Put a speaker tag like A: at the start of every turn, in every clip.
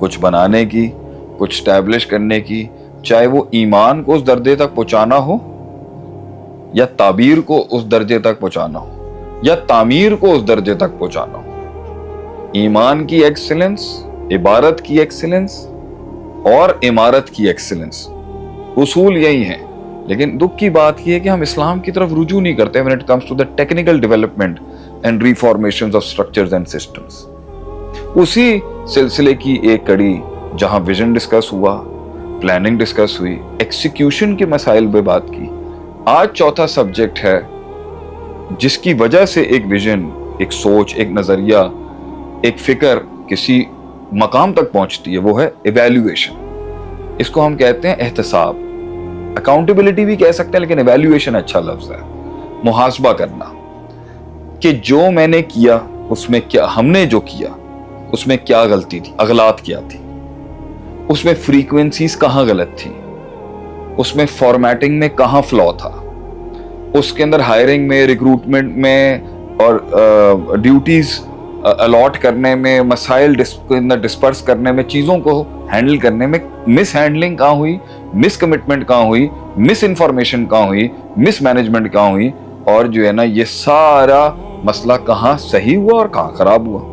A: کچھ بنانے کی, کچھ اسٹیبلش کرنے کی, چاہے وہ ایمان کو اس درجے تک پہنچانا ہو یا تعبیر کو اس درجے تک پہنچانا ہو یا تعمیر کو اس درجے تک پہنچانا ہو. ایمان کی ایکسلنس, عبارت کی ایکسلنس اور عمارت کی ایکسلنس, اصول یہی ہیں. لیکن دکھ کی بات یہ ہے کہ ہم اسلام کی طرف رجوع نہیں کرتے when it comes to the technical development and reformations of structures and systems. اسی سلسلے کی ایک کڑی جہاں ویژن ڈسکس ہوا, پلاننگ ڈسکس ہوئی, ایکسیکیوشن کے مسائل پہ بات کی, آج چوتھا سبجیکٹ ہے جس کی وجہ سے ایک ویژن, ایک سوچ, ایک نظریہ, ایک فکر کسی مقام تک پہنچتی ہے, وہ ہے ایویلیویشن. اس کو ہم کہتے ہیں احتساب, اکاؤنٹیبلٹی بھی کہہ سکتے ہیں لیکن ایویلیویشن اچھا لفظ ہے. محاسبہ کرنا کہ جو میں نے کیا اس میں کیا, ہم نے جو کیا اس میں کیا غلطی تھی, اغلاط کیا تھی, اس میں فریکوینسیز کہاں غلط تھی, اس میں فارمیٹنگ میں کہاں فلا تھا, اس کے اندر ہائرنگ میں, ریکروٹمنٹ میں اور ڈیوٹیز الاٹ کرنے میں, مسائل ڈسپرس کرنے میں, چیزوں کو ہینڈل کرنے میں مس ہینڈلنگ کہاں ہوئی, مس کمٹمنٹ کہاں ہوئی, مس انفارمیشن کہاں ہوئی, مس مینجمنٹ کہاں ہوئی, اور جو ہے نا یہ سارا مسئلہ کہاں صحیح ہوا اور کہاں خراب ہوا.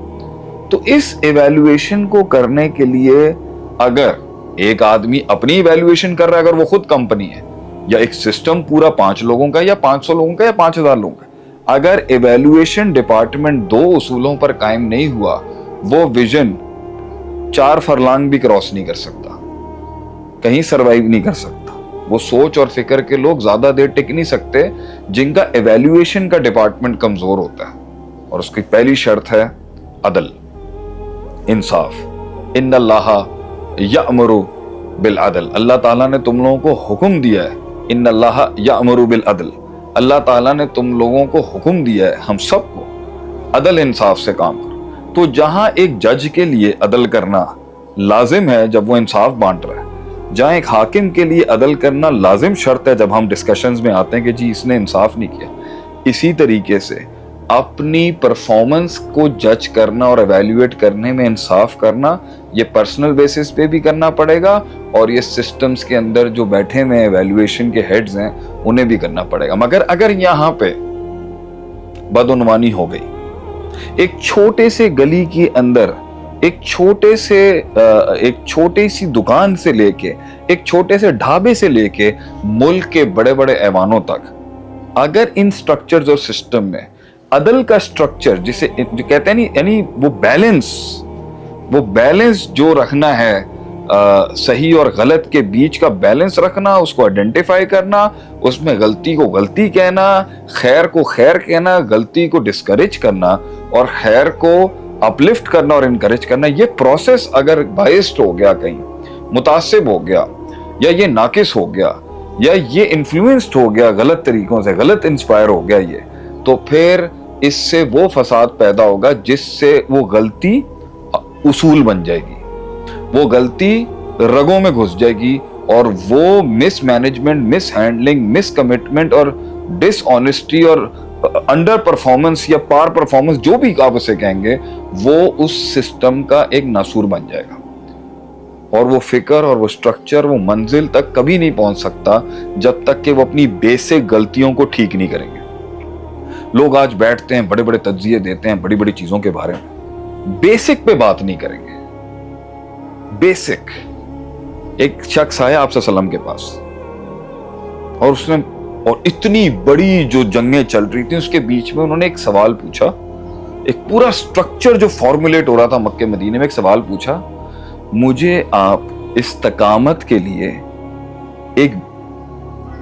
A: تو اس ایویلویشن کو کرنے کے لیے اگر ایک آدمی اپنی ایویلویشن کر رہا ہے, اگر وہ خود کمپنی ہے, یا ایک سسٹم پورا 5 لوگوں کا یا 500 لوگوں کا یا 5000 لوگوں کا, اگر ایویلویشن ڈپارٹمنٹ 2 اصولوں پر قائم نہیں ہوا, وہ ویژن 4 فرلانگ بھی کراس نہیں کر سکتا, کہیں سروائیو نہیں کر سکتا. وہ سوچ اور فکر کے لوگ زیادہ دیر ٹک نہیں سکتے جن کا ایویلویشن کا ڈپارٹمنٹ کمزور ہوتا ہے. اور اس کی پہلی شرط ہے عدل, انصاف. ان اللہ یأمر بالعدل, اللہ تعالیٰ نے تم لوگوں کو حکم دیا ہے. ان اللہ یأمر بالعدل, اللہ تعالیٰ نے تم لوگوں کو حکم دیا ہے, ہم سب کو عدل انصاف سے کام کرو. تو جہاں ایک جج کے لیے عدل کرنا لازم ہے جب وہ انصاف بانٹ رہا ہے, جہاں ایک حاکم کے لیے عدل کرنا لازم شرط ہے جب ہم ڈسکشنز میں آتے ہیں کہ جی اس نے انصاف نہیں کیا, اسی طریقے سے اپنی پرفارمنس کو جج کرنا اور ایویلیویٹ کرنے میں انصاف کرنا, یہ پرسنل بیسس پہ بھی کرنا پڑے گا, اور یہ سسٹمز کے اندر جو بیٹھے ہوئے ایویلیویشن کے ہیڈز ہیں انہیں بھی کرنا پڑے گا. مگر اگر یہاں پہ بدعنوانی ہو گئی, ایک چھوٹے سے گلی کے اندر, ایک چھوٹی سی دکان سے لے کے, ایک چھوٹے سے ڈھابے سے لے کے ملک کے بڑے بڑے ایوانوں تک, اگر ان سٹرکچرز اور سسٹم میں عدل کا سٹرکچر جسے جو کہتے ہیں یعنی وہ بیلنس جو رکھنا ہے, صحیح اور غلط کے بیچ کا بیلنس رکھنا, اس کو آئیڈینٹیفائی کرنا, اس میں غلطی کو غلطی کہنا, خیر کو خیر کہنا, غلطی کو ڈسکریج کرنا اور خیر کو اپلفٹ کرنا اور انکریج کرنا, یہ پروسیس اگر بائسڈ ہو گیا, کہیں متعصب ہو گیا, یا یہ ناقص ہو گیا, یا یہ انفلوئنسڈ ہو گیا غلط طریقوں سے, غلط انسپائر ہو گیا یہ, تو پھر اس سے وہ فساد پیدا ہوگا جس سے وہ غلطی اصول بن جائے گی, وہ غلطی رگوں میں گھس جائے گی, اور وہ مس مینجمنٹ, مس ہینڈلنگ, مس کمٹمنٹ اور ڈس آنیسٹی اور انڈر پرفارمنس یا پار پرفارمنس جو بھی آپ اسے کہیں گے, وہ اس سسٹم کا ایک ناسور بن جائے گا. اور وہ فکر اور وہ سٹرکچر وہ منزل تک کبھی نہیں پہنچ سکتا جب تک کہ وہ اپنی بیسک غلطیوں کو ٹھیک نہیں کریں گے. لوگ آج بیٹھتے ہیں, بڑے بڑے تجزیے دیتے ہیں بڑی بڑی چیزوں کے بارے میں, بیسک پہ بات نہیں کریں گے. بیسک, ایک شخص آیا آپ صلی اللہ علیہ وسلم کے پاس, اور اس نے, اور اتنی بڑی جو جنگیں چل رہی تھیں اس کے بیچ میں انہوں نے ایک سوال پوچھا, ایک پورا سٹرکچر جو فارمولیٹ ہو رہا تھا مکہ مدینے میں, ایک سوال پوچھا, مجھے آپ استقامت کے لیے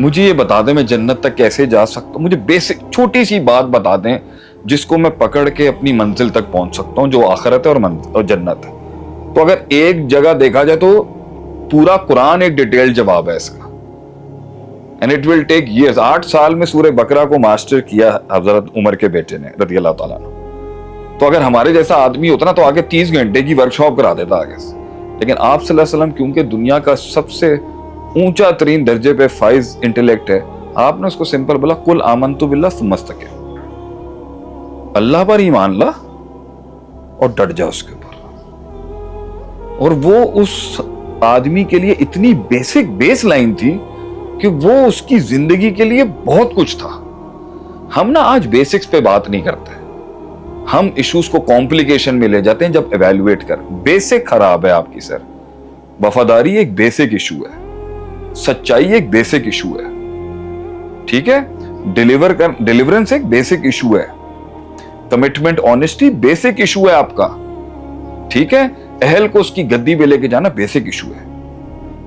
A: مجھے یہ بتا دیں میں جنت تک کیسے جا سکتا ہوں, مجھے بیسک چھوٹی سی بات بتا دیں جس کو میں پکڑ کے اپنی منزل تک پہنچ سکتا ہوں, جو آخرت ہے اور جنت ہے. تو اگر ایک جگہ دیکھا جائے تو پورا قرآن ایک ڈیٹیل جواب ہے اس کا, and it will take years. 8 سال میں سورہ بقرہ کو ماسٹر کیا حضرت عمر کے بیٹے نے رضی اللہ تعالیٰ عنہ. تو اگر ہمارے جیسا آدمی ہوتا نا تو آگے 30 گھنٹے کی ورکشاپ کرا دیتا آگے سے. لیکن آپ صلی اللہ علیہ وسلم کیونکہ دنیا کا سب سے اونچا ترین درجے پہ فائز انٹلیکٹ ہے, آپ نے اس کو سمپل بولا, قل آمنت باللہ ثم استقم, اللہ پر ایمان لا اور ڈٹ جا اس کے اوپر. اور وہ اس آدمی کے لیے اتنی بیسک بیس لائن تھی کہ وہ اس کی زندگی کے لیے بہت کچھ تھا. ہم نا آج بیسکس پہ بات نہیں کرتے, ہم ایشوز کو کمپلیکیشن میں لے جاتے ہیں جب ایویلویٹ کر. بیسک خراب ہے آپ کی سر. وفاداری ایک بیسک ایشو ہے, سچائی ایک بیسک ایشو ہے, ٹھیک ہے, ڈیلیورنس ایک بیسک ایشو ہے, کمٹمنٹ آنےسٹی بیسک ایشو ہے آپ کا, ٹھیک ہے, اہل کو اس کی گدی پہ لے کے جانا بیسک ایشو ہے.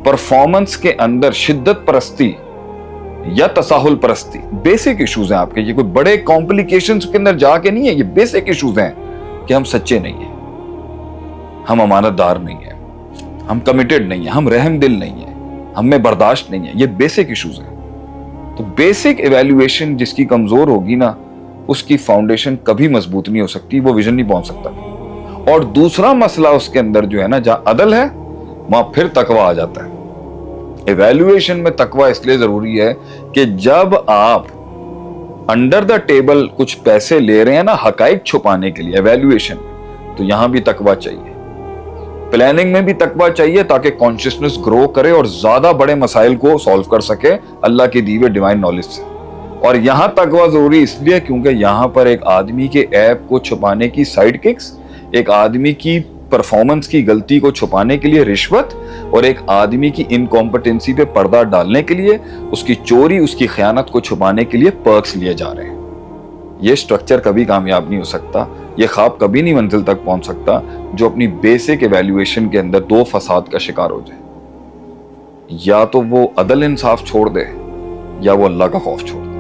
A: پرفارمنس کے اندر شدت پرستی یا تساہل پرستی بیسک ایشوز ہیں آپ کے. یہ کوئی بڑے کمپلیکیشنز کے اندر جا کے نہیں ہے, یہ بیسک ایشوز ہیں کہ ہم سچے نہیں ہیں, ہم امانت دار نہیں ہیں, ہم کمیٹڈ نہیں ہیں, ہم رحم دل نہیں ہیں, ہم میں برداشت نہیں ہے. یہ بیسک ایشوز ہیں. تو بیسک ایویلویشن جس کی کمزور ہوگی نا, اس کی فاؤنڈیشن کبھی مضبوط نہیں ہو سکتی, وہ ویژن نہیں پہنچ سکتا. اور دوسرا مسئلہ اس کے اندر جو ہے نا, جہاں عدل ہے وہاں پھر تقوی آ جاتا ہے. ایویلویشن میں تقوی اس لیے ضروری ہے کہ جب آپ انڈر دا ٹیبل کچھ پیسے لے رہے ہیں نا حقائق چھپانے کے لیے ایویلویشن, تو یہاں بھی تقوی چاہیے, پلاننگ میں بھی تقوی چاہیے تاکہ کانشیسنس گرو کرے اور زیادہ بڑے مسائل کو سالو کر سکے اللہ کی دی ہوئے ڈیوائن نالج سے. اور یہاں تقوی ضروری اس لیے کیونکہ یہاں پر ایک آدمی کے ایپ کو چھپانے کی سائیڈ ککس, ایک آدمی کی پرفارمنس کی غلطی کو چھپانے کے لیے رشوت, اور ایک آدمی کی انکمپٹنسی پہ پردہ ڈالنے کے لیے اس کی چوری, اس کی خیانت کو چھپانے کے لیے پرکس لیے جا رہے ہیں. یہ سٹرکچر کبھی کامیاب نہیں ہو سکتا, یہ خواب کبھی نہیں منزل تک پہنچ سکتا جو اپنی بیسک ایویلویشن کے اندر دو فساد کا شکار ہو جائے. یا تو وہ عدل انصاف چھوڑ دے یا وہ اللہ کا خوف چھوڑ دے.